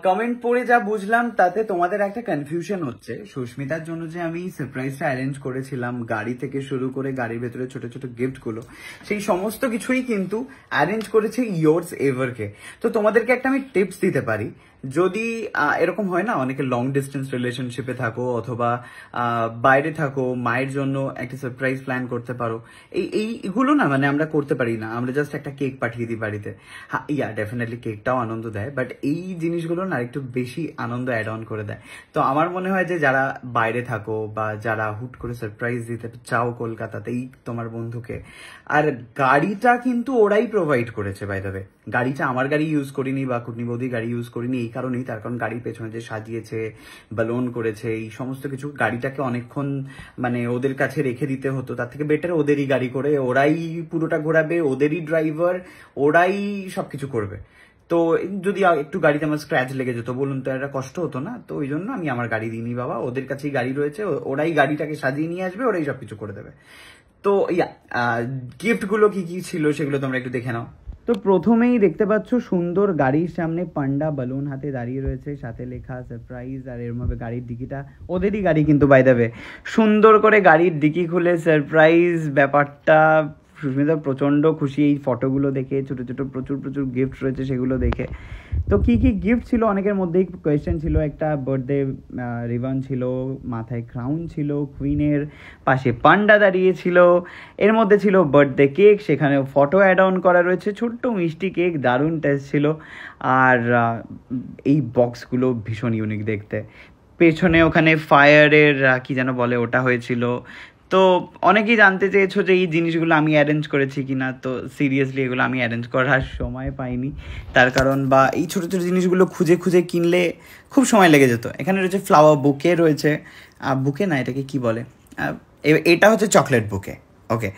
Comment পড়ে যা বুঝলাম তাতে তোমাদের একটা কনফিউশন হচ্ছে। সুস্মিতার জন্য যে আমি সারপ্রাইজটা অ্যারেঞ্জ করেছিলাম, গাড়ি থেকে শুরু করে গাড়ির ভেতরে ছোট ছোট গিফট গুলো, সেই সমস্ত কিছুই কিন্তু অ্যারেঞ্জ করেছে ইয়োর্স এভারকে। তো তোমাদেরকে একটা আমি টিপস দিতে পারি, যদি এরকম হয় না, অনেকে লং ডিস্টেন্স রিলেশনশিপে থাকো অথবা বাইরে থাকো, মায়ের জন্য একটা সারপ্রাইজ প্ল্যান করতে পারো। এইগুলো না মানে আমরা করতে পারি না, আমরা জাস্ট একটা কেক পাঠিয়ে দিই বাড়িতে। হ্যাঁ, ডেফিনেটলি কেকটাও আনন্দ দেয়, বাট এই জিনিসগুলো না একটু বেশি আনন্দ অ্যাড অন করে দেয়। তো আমার মনে হয় যে যারা বাইরে থাকো বা যারা হুট করে সারপ্রাইজ দিতে চাও কলকাতাতেই তোমার বন্ধুকে, আর গাড়িটা কিন্তু ওরাই প্রোভাইড করেছে বাই দ্য ওয়ে। গাড়িটা আমার গাড়ি ইউজ করিনি বা কুটনি বৌদির গাড়ি ইউজ করিনি এই কারণেই, তার কারণ গাড়ির পেছনে যে সাজিয়েছে, বালুন করেছে, এই সমস্ত কিছু, গাড়িটাকে অনেকক্ষণ মানে ওদের কাছে রেখে দিতে হতো, তার থেকে বেটার ওদেরই গাড়ি করে ওরাই পুরোটা ঘোরাবে, ওদেরই ড্রাইভার, ওরাই সবকিছু করবে। তো যদি একটু গাড়িতে আমার স্ক্র্যাচ লেগে যেত বলুন তো একটা কষ্ট হতো না? তো ওই জন্য আমি আমার গাড়ি দিইনি বাবা, ওদের কাছেই গাড়ি রয়েছে, ওরাই গাড়িটাকে সাজিয়ে নিয়ে আসবে, ওরাই সবকিছু করে দেবে। তো গিফট গুলো কি কি ছিল সেগুলো তোমরা একটু দেখে নাও। তো প্রথমেই দেখতে পাচ্ছ সুন্দর গাড়ির সামনে পান্ডা বালুন হাতে দাঁড়িয়ে রয়েছে, সাথে লেখা সারপ্রাইজ, আর এর মধ্যে গাড়ির ডিকিটা ওদেরই গাড়ি কিন্তু বাই দ্য ওয়ে। সুন্দর করে গাড়ির ডিকি খুলে সারপ্রাইজ ব্যাপারটা, সুস্মিতা প্রচন্ড খুশি এই ফটোগুলো দেখে, ছোট ছোট প্রচুর প্রচুর গিফট রয়েছে সেগুলো দেখে। তো কি কি গিফট ছিল, অনেকের মধ্যেই কোয়েশ্চেন ছিল। একটা বার্থডে রিবন ছিল, মাথায় ক্রাউন ছিল, কুইনের পাশে পান্ডা দাঁড়িয়েছিল, এর মধ্যে ছিল বার্থডে কেক, সেখানেও ফটো অ্যাড অন করা রয়েছে, ছোট্ট মিষ্টি কেক, দারুণ টেস্ট ছিল। আর এই বক্সগুলো ভীষণ ইউনিক দেখতে। পেছনে ওখানে ফায়ারের কি যেন বলে ওটা হয়েছিল। তো অনেকেই জানতে চেয়েছো যে এই জিনিসগুলো আমি অ্যারেঞ্জ করেছি কিনা। তো সিরিয়াসলি এগুলো আমি অ্যারেঞ্জ করার সময় পাইনি, তার কারণ বা এই ছোটো ছোটো জিনিসগুলো খুঁজে খুঁজে কিনলে খুব সময় লেগে যেত। এখানে রয়েছে ফ্লাওয়ার বুকে, রয়েছে বুকে না, এটাকে কি বলে, এটা হচ্ছে চকলেট বুকে। ওকে,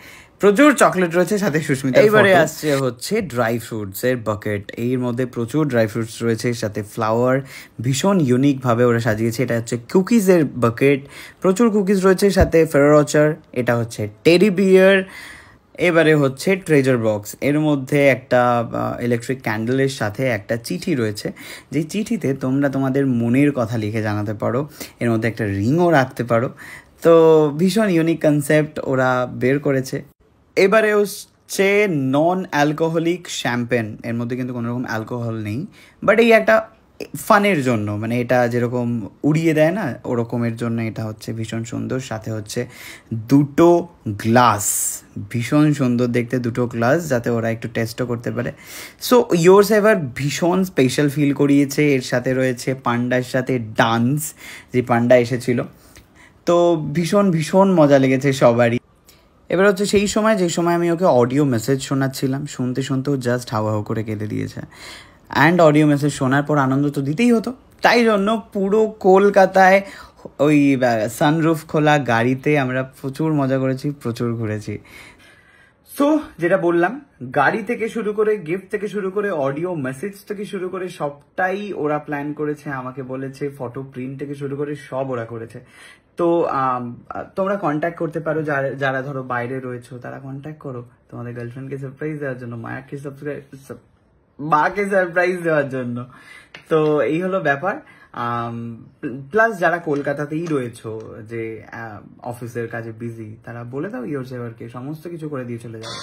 প্রচুর চকলেট রয়েছে, সাথে সুস্মিতা। এইবারে আসছে হচ্ছে ড্রাই ফ্রুটস এর বাকেট, এর মধ্যে প্রচুর ড্রাই ফ্রুটস রয়েছে, সাথে ফ্লাওয়ার, ভীষণ ইউনিকভাবে ওরা সাজিয়েছে। এটা হচ্ছে কুকিজের বাকেট, প্রচুর কুকিজ রয়েছে, সাথে ফেরোরচার, এটা হচ্ছে টেডি বিয়ার। এবারে হচ্ছে ট্রেজার বক্স, এর মধ্যে একটা ইলেকট্রিক ক্যান্ডেলের সাথে একটা চিঠি রয়েছে, যে চিঠিতে তোমরা তোমাদের মনের কথা লিখে জানাতে পারো, এর মধ্যে একটা রিংও রাখতে পারো। তো ভীষণ ইউনিক কনসেপ্ট ওরা বের করেছে। এবারে হচ্ছে নন অ্যালকোহলিক শ্যাম্পেন, এর মধ্যে কিন্তু কোনো রকম অ্যালকোহল নেই, বাট এই একটা ফানের জন্য, মানে এটা যেরকম উড়িয়ে দেয় না ওরকমের জন্য এটা হচ্ছে ভীষণ সুন্দর। সাথে হচ্ছে দুটো গ্লাস, ভীষণ সুন্দর দেখতে দুটো গ্লাস, যাতে ওরা একটু টেস্টও করতে পারে। সো ইয়োর্স এভার ভীষণ স্পেশাল ফিল করিয়েছে। এর সাথে রয়েছে পান্ডার সাথে ডান্স, যে পান্ডা এসেছিল, তো ভীষণ ভীষণ মজা লেগেছে সবারই। এবার হচ্ছে সেই সময় যে সময় আমি ওকে অডিও মেসেজ শোনাচ্ছিলাম, শুনতে শুনতেও জাস্ট হাওয়া হাও করে কেঁদে দিয়েছে। অ্যান্ড অডিও মেসেজ শোনার পর আনন্দ তো দিতেই হতো, তাই জন্য পুরো কলকাতায় ওই সানরুফ খোলা গাড়িতে আমরা প্রচুর মজা করেছি, প্রচুর ঘুরেছি। সো যেটা বললাম, গাড়ি থেকে শুরু করে, গিফট থেকে শুরু করে, অডিও মেসেজ থেকে শুরু করে, সবটাই ওরা প্ল্যান করেছে, আমাকে বলেছে, ফটো প্রিন্ট থেকে শুরু করে সব ওরা করেছে। তো তোমরা কন্ট্যাক্ট করতে পারো, যারা ধরো বাইরে রয়েছো তারা কন্ট্যাক্ট করো তোমাদের গার্লফ্রেন্ডকে সারপ্রাইজ দেওয়ার জন্য, মাকে সারপ্রাইজ দেওয়ার জন্য। তো এই হলো ব্যাপার। প্লাস যারা কলকাতাতেই রয়েছো, যে অফিসের কাজে বিজি, তারা বলে দাও ইয়োর সেভারকে সমস্ত কিছু করে দিয়ে চলে যাবে।